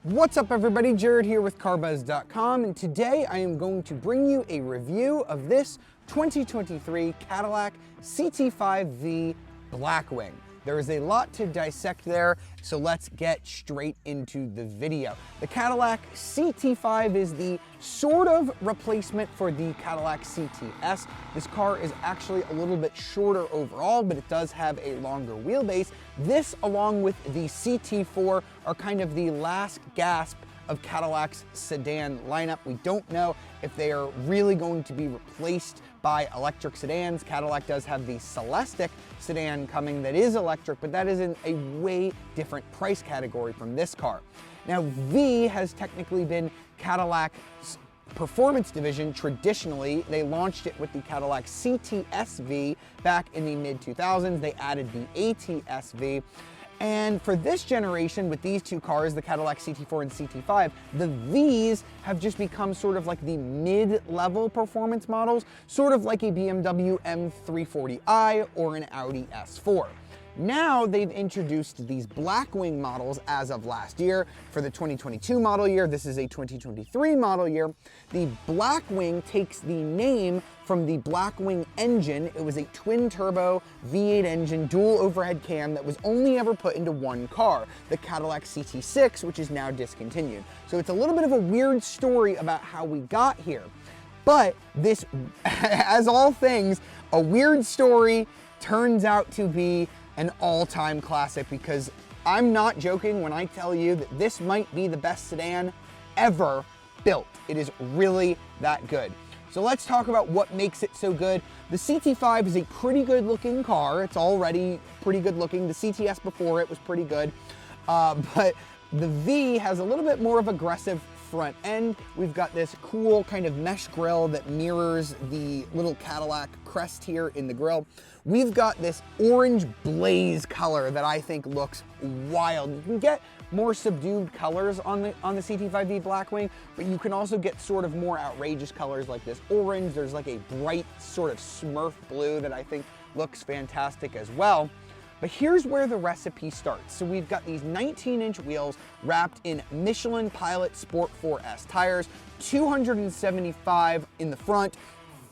What's up everybody, Jared here with carbuzz.com, and today I am going to bring you a review of this 2023 Cadillac CT5-V Blackwing. There is a lot to dissect there, so let's get straight into the video. The Cadillac CT5 is the sort of replacement for the Cadillac CTS. This car is actually a little bit shorter overall, but it does have a longer wheelbase. This, along with the CT4, are kind of the last gasp of Cadillac's sedan lineup. We don't know if they are really going to be replaced by electric sedans. Cadillac does have the Celestiq sedan coming that is electric, but that is in a way different price category from this car. Now, V has technically been Cadillac's performance division traditionally. They launched it with the Cadillac CTS-V back in the mid-2000s. They added the ATS-V. And for this generation, with these two cars, the Cadillac CT4 and CT5, the Vs have just become sort of like the mid-level performance models, sort of like a BMW M340i or an Audi S4. Now they've introduced these Blackwing models as of last year. For the 2022 model year, this is a 2023 model year. The Blackwing takes the name from the Blackwing engine. It was a twin-turbo V8 engine, dual overhead cam that was only ever put into one car, the Cadillac CT6, which is now discontinued. So it's a little bit of a weird story about how we got here. But this, as all things, a weird story turns out to be an all-time classic, because I'm not joking when I tell you that this might be the best sedan ever built. It is really that good. So let's talk about what makes it so good. The CT5 is a pretty good looking car. It's already pretty good looking. The CTS before it was pretty good, but the V has a little bit more of aggressive front end. We've got this cool kind of mesh grille that mirrors the little Cadillac crest here in the grille. We've got this orange blaze color that I think looks wild. You can get more subdued colors on the CT5-V Blackwing, but you can also get sort of more outrageous colors like this orange. There's like a bright sort of Smurf blue that I think looks fantastic as well. But here's where the recipe starts. So we've got these 19-inch wheels wrapped in Michelin Pilot Sport 4S tires, 275 in the front,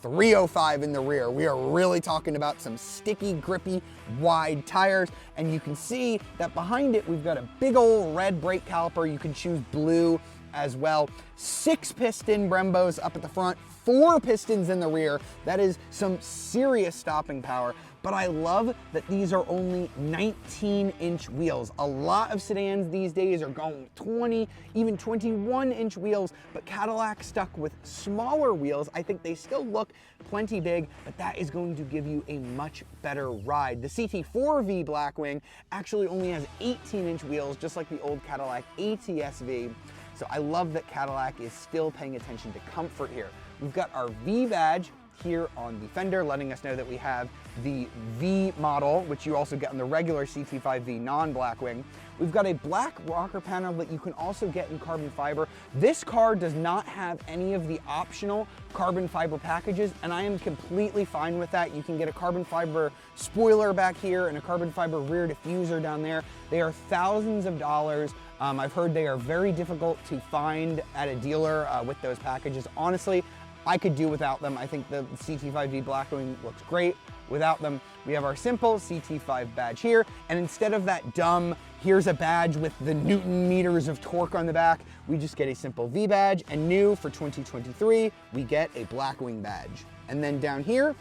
305 in the rear. We are really talking about some sticky, grippy, wide tires. And you can see that behind it, we've got a big old red brake caliper. You can choose blue as well. 6 piston Brembos up at the front, 4 pistons in the rear. That is some serious stopping power. But I love that these are only 19-inch wheels. A lot of sedans these days are going 20, even 21-inch wheels, but Cadillac stuck with smaller wheels. I think they still look plenty big, but that is going to give you a much better ride. The CT4-V Blackwing actually only has 18-inch wheels, just like the old Cadillac ATS-V. So I love that Cadillac is still paying attention to comfort here. We've got our V badge here on the fender, letting us know that we have the V model, which you also get on the regular CT5-V non-Blackwing. We've got a black rocker panel that you can also get in carbon fiber. This car does not have any of the optional carbon fiber packages, and I am completely fine with that. You can get a carbon fiber spoiler back here and a carbon fiber rear diffuser down there. They are thousands of dollars. I've heard they are very difficult to find at a dealer with those packages. Honestly, I could do without them. I think the CT5-V Blackwing looks great without them. We have our simple CT5 badge here, and instead of that dumb, here's a badge with the Newton meters of torque on the back, we just get a simple V badge, and new for 2023, we get a Blackwing badge. And then down here,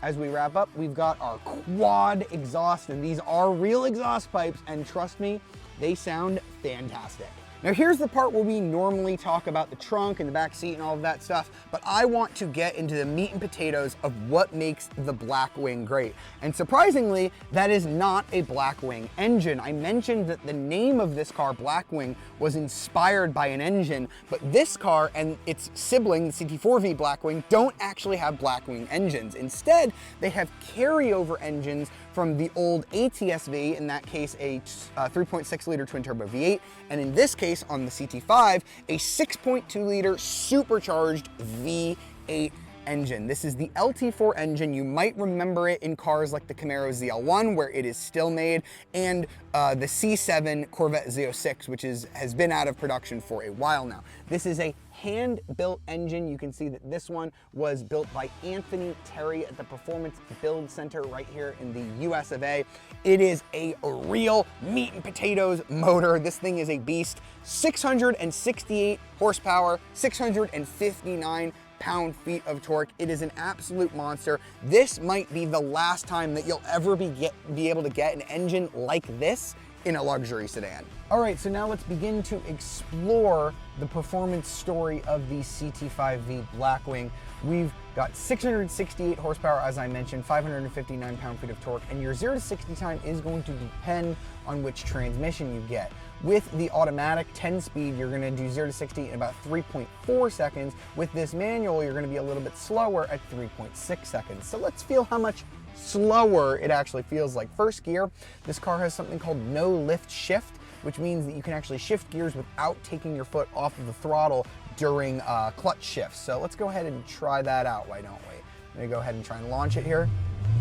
as we wrap up, we've got our quad exhaust, and these are real exhaust pipes, and trust me, they sound fantastic. Now here's the part where we normally talk about the trunk and the back seat and all of that stuff, but I want to get into the meat and potatoes of what makes the Blackwing great. And surprisingly, that is not a Blackwing engine. I mentioned that the name of this car, Blackwing, was inspired by an engine, but this car and its sibling, the CT4-V Blackwing, don't actually have Blackwing engines. Instead, they have carryover engines from the old ATS-V, in that case a 3.6 liter twin turbo V8, and in this case on the CT5, a 6.2 liter supercharged V8 engine. This is the LT4 engine. You might remember it in cars like the Camaro ZL1, where it is still made, and the C7 Corvette Z06, which has been out of production for a while now. This is a hand-built engine. You can see that this one was built by Anthony Terry at the Performance Build Center right here in the US of A. It is a real meat and potatoes motor. This thing is a beast. 668 horsepower, 659 pound-feet of torque. It is an absolute monster. This might be the last time that you'll ever be able to get an engine like this in a luxury sedan. All right, so now let's begin to explore the performance story of the CT5-V Blackwing. We've got 668 horsepower, as I mentioned, 559 pound-feet of torque, and your 0 to 60 time is going to depend on which transmission you get. With the automatic 10-speed, you're gonna do 0 to 60 in about 3.4 seconds. With this manual, you're gonna be a little bit slower at 3.6 seconds. So let's feel how much slower it actually feels like. First gear, this car has something called no lift shift, which means that you can actually shift gears without taking your foot off of the throttle during clutch shifts. So let's go ahead and try that out, why don't we? I'm gonna go ahead and try and launch it here.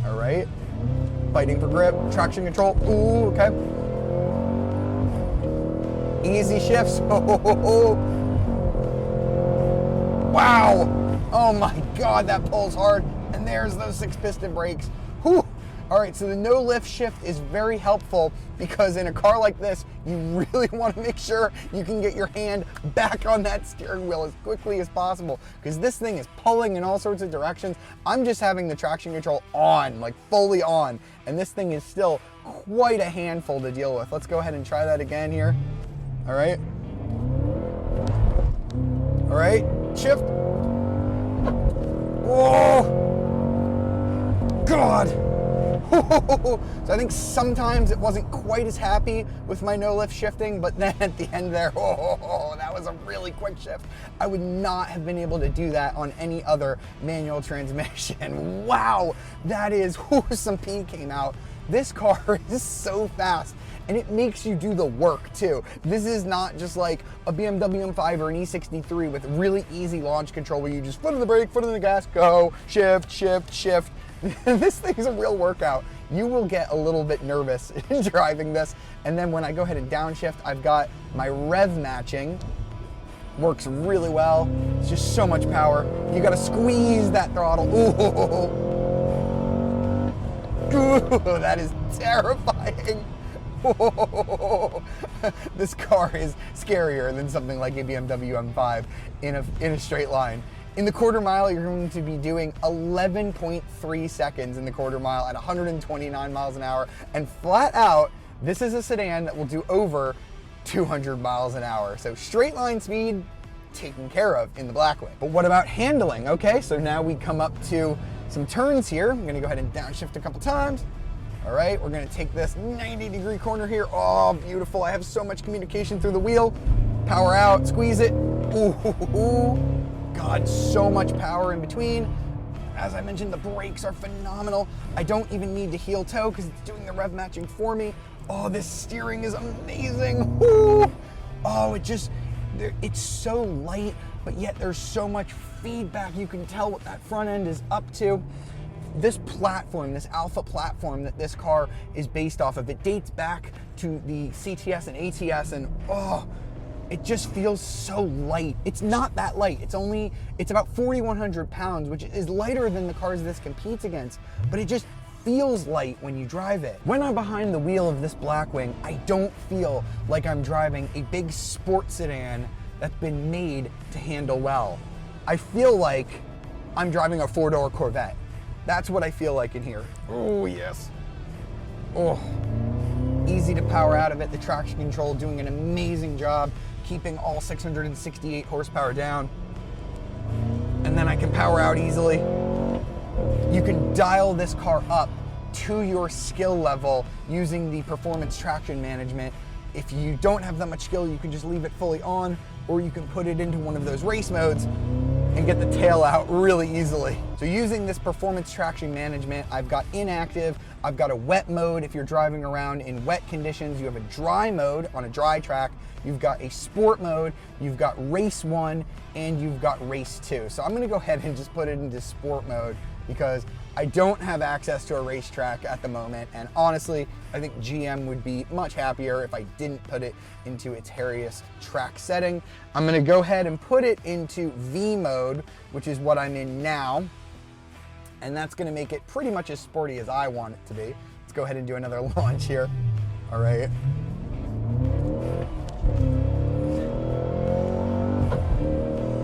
All right, fighting for grip, traction control, ooh, okay. Easy shifts, wow, oh my God, that pulls hard. And there's those 6-piston brakes. Whew. All right, so the no lift shift is very helpful because in a car like this, you really want to make sure you can get your hand back on that steering wheel as quickly as possible because this thing is pulling in all sorts of directions. I'm just having the traction control on, like fully on, and this thing is still quite a handful to deal with. Let's go ahead and try that again here. All right. All right, shift. Whoa. God. So I think sometimes it wasn't quite as happy with my no lift shifting, but then at the end there, that was a really quick shift. I would not have been able to do that on any other manual transmission. Wow, that is, some pee came out. This car is so fast and it makes you do the work too. This is not just like a BMW M5 or an E63 with really easy launch control where you just foot on the brake, foot on the gas, go, shift, shift, shift. This thing's a real workout. You will get a little bit nervous in driving this. And then when I go ahead and downshift, I've got my rev matching. Works really well. It's just so much power. You gotta squeeze that throttle. Ooh, that is terrifying. This car is scarier than something like a BMW M5 in a straight line. In the quarter mile, you're going to be doing 11.3 seconds in the quarter mile at 129 miles an hour. And flat out, this is a sedan that will do over 200 miles an hour. So straight line speed taken care of in the Blackwing. But what about handling? Okay, so now we come up to some turns here. I'm gonna go ahead and downshift a couple times. All right, we're gonna take this 90-degree corner here. Oh, beautiful. I have so much communication through the wheel. Power out, squeeze it. Ooh. God, so much power in between. As I mentioned, the brakes are phenomenal. I don't even need to heel toe because it's doing the rev matching for me. Oh, this steering is amazing. Woo! Oh, it's so light, but yet there's so much feedback. You can tell what that front end is up to. This platform, this alpha platform that this car is based off of, it dates back to the CTS and ATS, and it just feels so light. It's not that light. It's about 4,100 pounds, which is lighter than the cars this competes against, but it just feels light when you drive it. When I'm behind the wheel of this Blackwing, I don't feel like I'm driving a big sports sedan that's been made to handle well. I feel like I'm driving a 4-door Corvette. That's what I feel like in here. Oh, yes. Oh, easy to power out of it. The traction control doing an amazing job keeping all 668 horsepower down. And then I can power out easily. You can dial this car up to your skill level using the performance traction management. If you don't have that much skill, you can just leave it fully on, or you can put it into one of those race modes and get the tail out really easily. So using this performance traction management, I've got inactive, I've got a wet mode if you're driving around in wet conditions, you have a dry mode on a dry track, you've got a sport mode, you've got race 1, and you've got race 2. So I'm gonna go ahead and just put it into sport mode because I don't have access to a racetrack at the moment, and honestly, I think GM would be much happier if I didn't put it into its hairiest track setting. I'm gonna go ahead and put it into V mode, which is what I'm in now, and that's gonna make it pretty much as sporty as I want it to be. Let's go ahead and do another launch here. All right.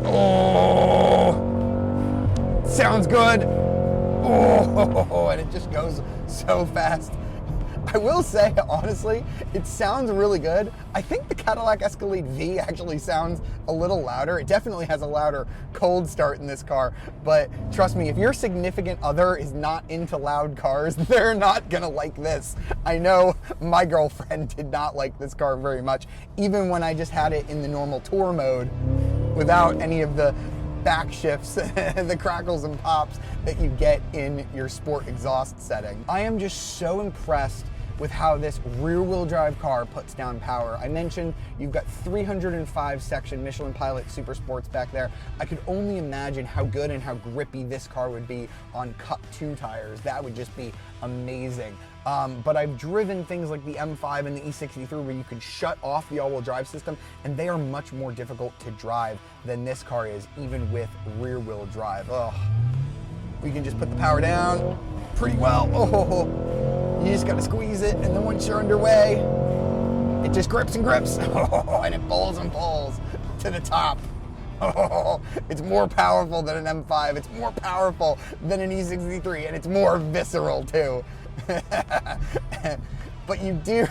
Oh, sounds good. Oh, and it just goes so fast. I will say, honestly, it sounds really good. I think the Cadillac Escalade V actually sounds a little louder. It definitely has a louder cold start in this car, but trust me, if your significant other is not into loud cars, they're not gonna like this. I know my girlfriend did not like this car very much, even when I just had it in the normal tour mode without any of the back shifts, the crackles and pops that you get in your sport exhaust setting. I am just so impressed with how this rear-wheel drive car puts down power. I mentioned you've got 305 section Michelin Pilot Super Sports back there. I could only imagine how good and how grippy this car would be on Cup 2 tires. That would just be amazing. But I've driven things like the M5 and the E63 where you can shut off the all-wheel drive system, and they are much more difficult to drive than this car is, even with rear-wheel drive. Ugh. We can just put the power down pretty well. Oh, you just gotta squeeze it, and then once you're underway, it just grips and grips. Oh, and it pulls and pulls to the top. Oh, it's more powerful than an M5. It's more powerful than an E63, and it's more visceral too. But you do,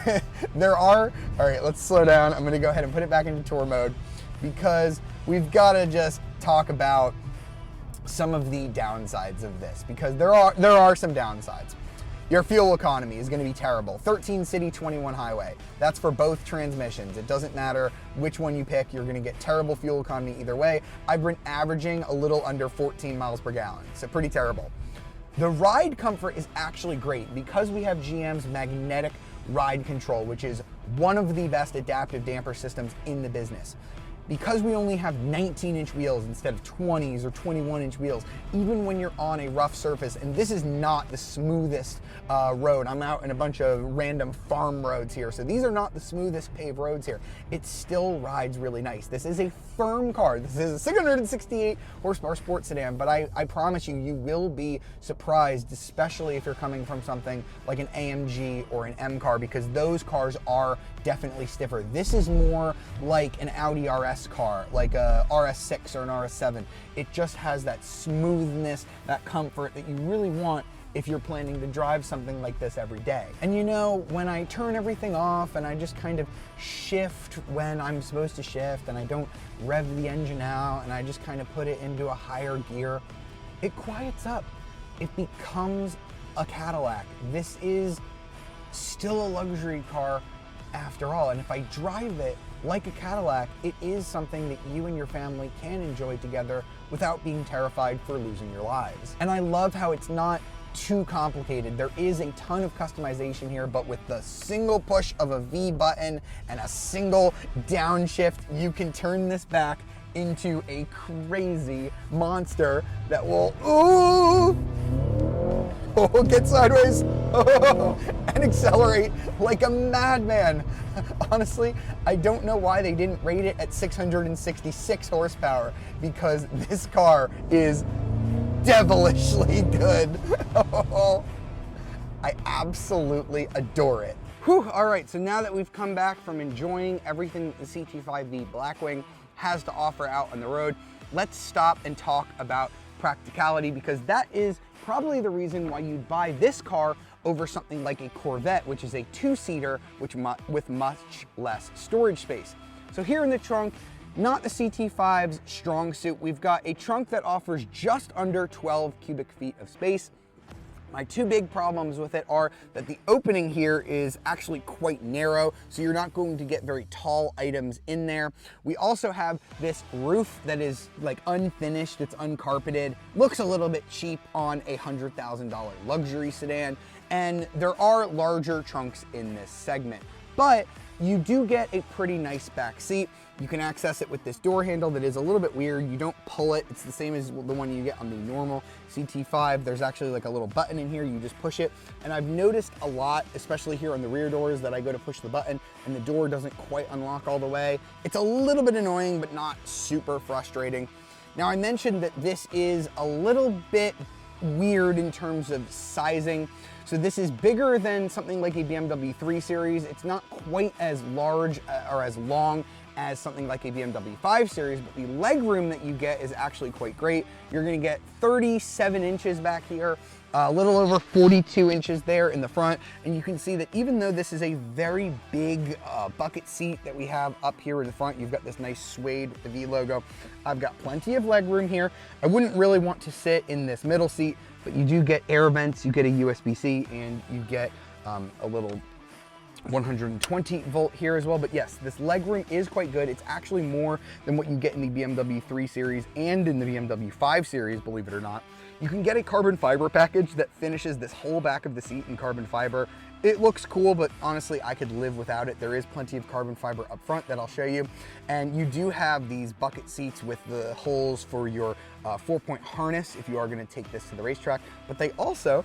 all right, let's slow down. I'm gonna go ahead and put it back into tour mode because we've gotta just talk about some of the downsides of this, because there are some downsides. Your fuel economy is going to be terrible. 13 city, 21 highway. That's for both transmissions. It doesn't matter which one you pick, you're going to get terrible fuel economy either way. I've been averaging a little under 14 miles per gallon, so pretty terrible. The ride comfort is actually great because we have GM's magnetic ride control, which is one of the best adaptive damper systems in the business. Because we only have 19-inch wheels instead of 20s or 21-inch wheels, even when you're on a rough surface, and this is not the smoothest road. I'm out in a bunch of random farm roads here, so these are not the smoothest paved roads here. It still rides really nice. This is a firm car. This is a 668 horsepower sports sedan, but I promise you, you will be surprised, especially if you're coming from something like an AMG or an M car, because those cars are definitely stiffer. This is more like an Audi RS car, like a RS6 or an RS7. It just has that smoothness, that comfort that you really want if you're planning to drive something like this every day. And you know, when I turn everything off and I just kind of shift when I'm supposed to shift and I don't rev the engine out and I just kind of put it into a higher gear, it quiets up. It becomes a Cadillac. This is still a luxury car after all, and if I drive it like a Cadillac, it is something that you and your family can enjoy together without being terrified for losing your lives. And I love how it's not too complicated. There is a ton of customization here, but with the single push of a V button and a single downshift, you can turn this back into a crazy monster that will, get sideways, and accelerate like a madman. Honestly, I don't know why they didn't rate it at 666 horsepower, because this car is devilishly good. I absolutely adore it. Whew, all right, so now that we've come back from enjoying everything that the CT5-V Blackwing has to offer out on the road, let's stop and talk about practicality, because that is probably the reason why you'd buy this car over something like a Corvette, which is a two-seater with much less storage space. So here in the trunk, not the CT5's strong suit, we've got a trunk that offers just under 12 cubic feet of space. My two big problems with it are that the opening here is actually quite narrow, so you're not going to get very tall items in there. We also have this roof that is like unfinished, it's uncarpeted, looks a little bit cheap on a $100,000 luxury sedan, and there are larger trunks in this segment. But you do get a pretty nice back seat. You can access it with this door handle that is a little bit weird. You don't pull it. It's the same as the one you get on the normal CT5. There's actually like a little button in here. You just push it. And I've noticed a lot, especially here on the rear doors, that I go to push the button and the door doesn't quite unlock all the way. It's a little bit annoying, but not super frustrating. Now, I mentioned that this is a little bit weird in terms of sizing. So this is bigger than something like a BMW 3 Series. It's not quite as large or as long as something like a BMW 5 Series, but the leg room that you get is actually quite great. You're gonna get 37 inches back here, a little over 42 inches there in the front. And you can see that even though this is a very big bucket seat that we have up here in the front, you've got this nice suede with the V logo. I've got plenty of leg room here. I wouldn't really want to sit in this middle seat, but you do get air vents, you get a USB-C, and you get a little 120 volt here as well. But yes, this legroom is quite good. It's actually more than what you get in the BMW 3 Series and in the BMW 5 Series, believe it or not. You can get a carbon fiber package that finishes this whole back of the seat in carbon fiber. It looks cool, but honestly, I could live without it. There is plenty of carbon fiber up front that I'll show you. And you do have these bucket seats with the holes for your 4-point harness if you are gonna take this to the racetrack, but they also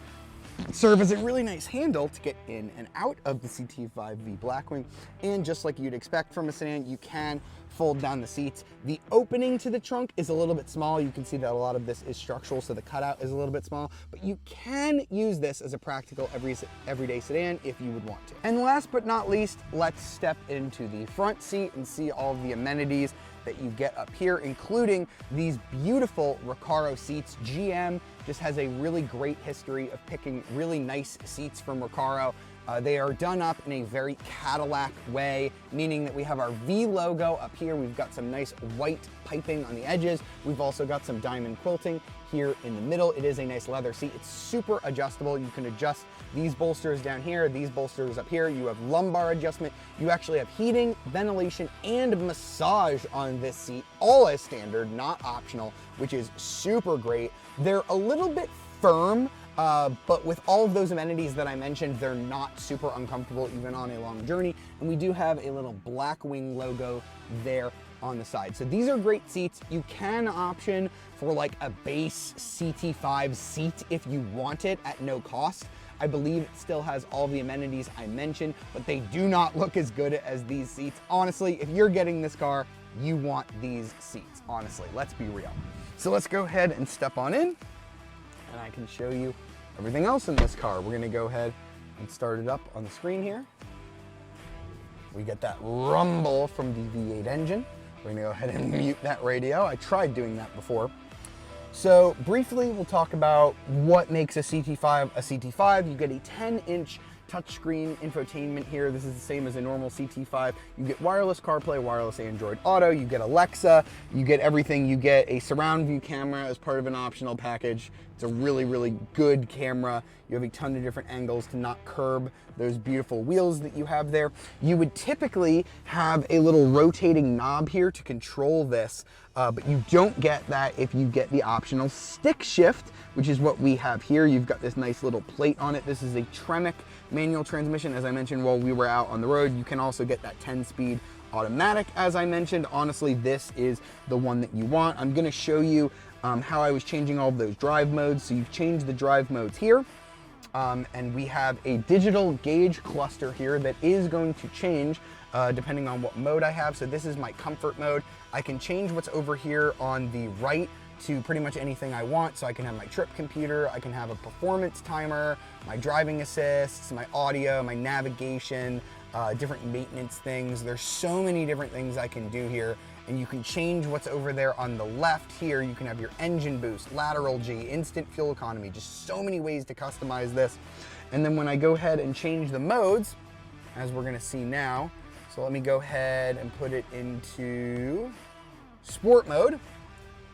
serve as a really nice handle to get in and out of the CT5-V Blackwing. And just like you'd expect from a sedan, you can fold down the seats. The opening to the trunk is a little bit small. You can see that a lot of this is structural, so the cutout is a little bit small, but you can use this as a practical everyday sedan if you would want to. And last but not least, let's step into the front seat and see all of the amenities that you get up here, including these beautiful Recaro seats. GM just has a really great history of picking really nice seats from Recaro. They are done up in a very Cadillac way, meaning that we have our V logo up here. We've got some nice white piping on the edges. We've also got some diamond quilting here in the middle. It is a nice leather seat. It's super adjustable. You can adjust these bolsters down here, these bolsters up here. You have lumbar adjustment. You actually have heating, ventilation, and massage on this seat, all as standard, not optional, which is super great. They're a little bit firm, but with all of those amenities that I mentioned, they're not super uncomfortable even on a long journey. And we do have a little Blackwing logo there on the side. So these are great seats. You can option for like a base CT5 seat if you want it at no cost. I believe it still has all the amenities I mentioned, but they do not look as good as these seats. Honestly, if you're getting this car, you want these seats, honestly, let's be real. So let's go ahead and step on in, and I can show you everything else in this car. We're gonna go ahead and start it up on the screen here. We get that rumble from the V8 engine. We're gonna go ahead and mute that radio. I tried doing that before. So briefly, we'll talk about what makes a CT5 a CT5. You get a 10-inch touchscreen infotainment here. This is the same as a normal CT5. You get wireless CarPlay, wireless Android Auto, you get Alexa, you get everything. You get a surround view camera as part of an optional package. It's a really, really good camera. You have a ton of different angles to not curb those beautiful wheels that you have there. You would typically have a little rotating knob here to control this, but you don't get that if you get the optional stick shift, which is what we have here. You've got this nice little plate on it. This is a Tremec manual transmission, as I mentioned while we were out on the road. You can also get that 10-speed automatic, as I mentioned. Honestly, this is the one that you want. I'm gonna show you how I was changing all of those drive modes. So you've changed the drive modes here, and we have a digital gauge cluster here that is going to change depending on what mode I have. So this is my comfort mode. I can change what's over here on the right to pretty much anything I want. So I can have my trip computer, I can have a performance timer, my driving assists, my audio, my navigation, different maintenance things. There's so many different things I can do here, and you can change what's over there on the left here. You can have your engine boost, lateral G, instant fuel economy, just so many ways to customize this. And then when I go ahead and change the modes, as we're gonna see now, so let me go ahead and put it into sport mode,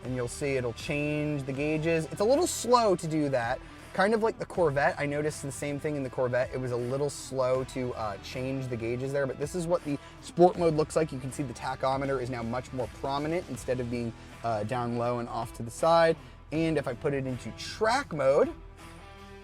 and you'll see it'll change the gauges. It's a little slow to do that, kind of like the Corvette. I noticed the same thing in the Corvette. It was a little slow to change the gauges there, but this is what the sport mode looks like. You can see the tachometer is now much more prominent instead of being down low and off to the side. And if I put it into track mode,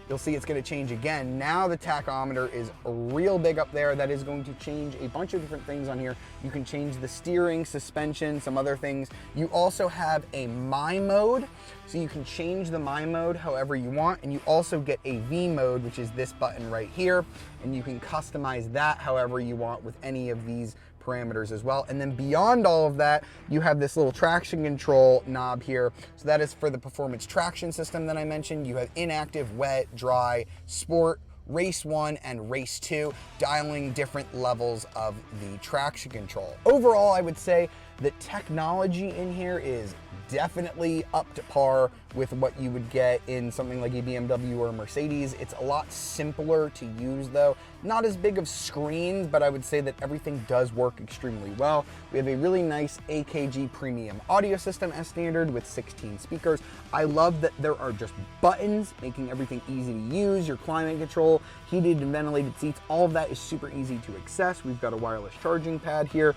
you'll see it's going to change again. Now the tachometer is real big up there. That is going to change a bunch of different things on here. You can change the steering, suspension, some other things. You also have a My mode, so you can change the My mode however you want, and you also get a V mode, which is this button right here, and you can customize that however you want with any of these parameters as well. And then beyond all of that, you have this little traction control knob here. So that is for the performance traction system that I mentioned. You have inactive, wet, dry, sport, race 1 and race 2, dialing different levels of the traction control. Overall, I would say the technology in here is definitely up to par with what you would get in something like a BMW or a Mercedes. It's a lot simpler to use though. Not as big of screens, but I would say that everything does work extremely well. We have a really nice AKG premium audio system as standard with 16 speakers. I love that there are just buttons, making everything easy to use. Your climate control, heated and ventilated seats, all of that is super easy to access. We've got a wireless charging pad here.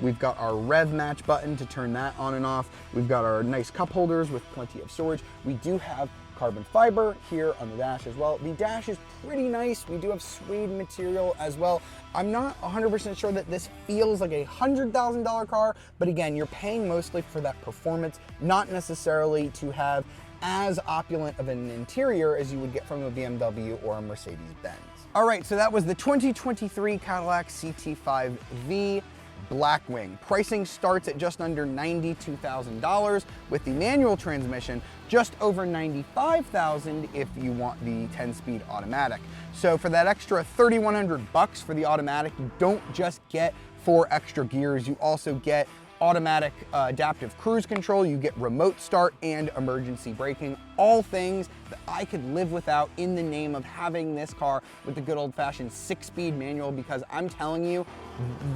We've got our rev match button to turn that on and off. We've got our nice cup holders with plenty of storage. We do have carbon fiber here on the dash as well. The dash is pretty nice. We do have suede material as well. I'm not 100% sure that this feels like a $100,000 car, but again, you're paying mostly for that performance, not necessarily to have as opulent of an interior as you would get from a BMW or a Mercedes-Benz. All right, so that was the 2023 Cadillac CT5-V Blackwing. Pricing starts at just under $92,000 with the manual transmission, just over $95,000 if you want the 10-speed automatic. So for that extra $3,100 for the automatic, you don't just get 4 extra gears, you also get automatic adaptive cruise control, you get remote start and emergency braking, all things that I could live without in the name of having this car with the good old-fashioned 6-speed manual, because I'm telling you,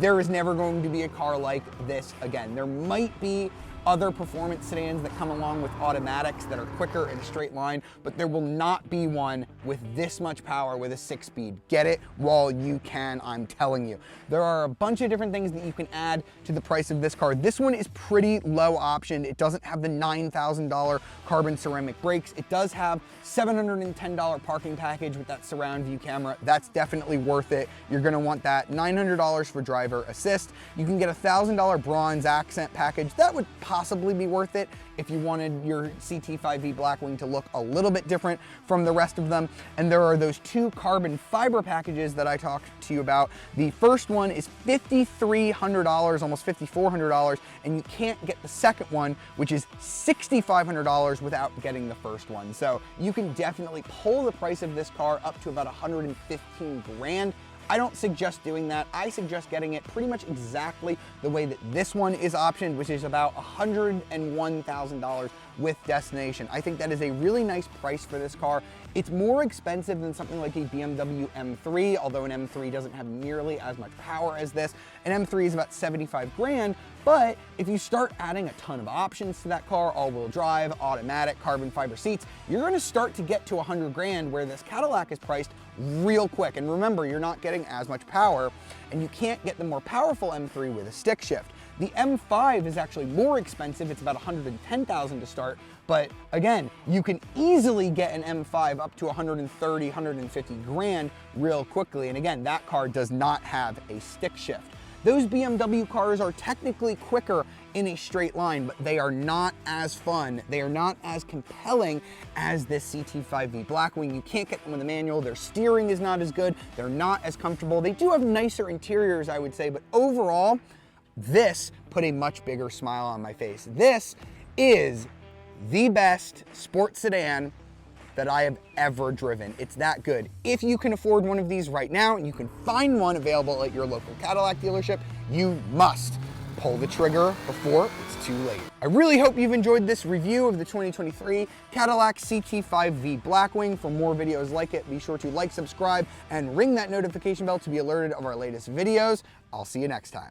there is never going to be a car like this again. There might be other performance sedans that come along with automatics that are quicker in a straight line, but there will not be one with this much power with a 6-speed. Get it while you can, I'm telling you. There are a bunch of different things that you can add to the price of this car. This one is pretty low option. It doesn't have the $9,000 carbon ceramic brakes. It does have $710 parking package with that surround view camera. That's definitely worth it. You're gonna want that. $900 for driver assist. You can get a $1,000 bronze accent package. That would possibly be worth it if you wanted your CT5-V Blackwing to look a little bit different from the rest of them. And there are those 2 carbon fiber packages that I talked to you about. The first one is $5,300, almost $5,400, and you can't get the second one, which is $6,500 without getting the first one. So you can definitely pull the price of this car up to about 115 grand. I don't suggest doing that. I suggest getting it pretty much exactly the way that this one is optioned, which is about $101,000 with destination. I think that is a really nice price for this car. It's more expensive than something like a BMW M3, although an M3 doesn't have nearly as much power as this. An M3 is about 75 grand, but if you start adding a ton of options to that car, all-wheel drive, automatic, carbon fiber seats, you're gonna start to get to 100 grand, where this Cadillac is priced real quick. And remember, you're not getting as much power, and you can't get the more powerful M3 with a stick shift. The M5 is actually more expensive. It's about $110,000 to start, but again, you can easily get an M5 up to 130, 150 grand real quickly. And again, that car does not have a stick shift. Those BMW cars are technically quicker in a straight line, but they are not as fun. They are not as compelling as this CT5-V Blackwing. You can't get them with a manual. Their steering is not as good. They're not as comfortable. They do have nicer interiors, I would say, but overall, this put a much bigger smile on my face. This is the best sports sedan that I have ever driven. It's that good. If you can afford one of these right now and you can find one available at your local Cadillac dealership, you must pull the trigger before it's too late. I really hope you've enjoyed this review of the 2023 Cadillac CT5-V Blackwing. For more videos like it, be sure to like, subscribe, and ring that notification bell to be alerted of our latest videos. I'll see you next time.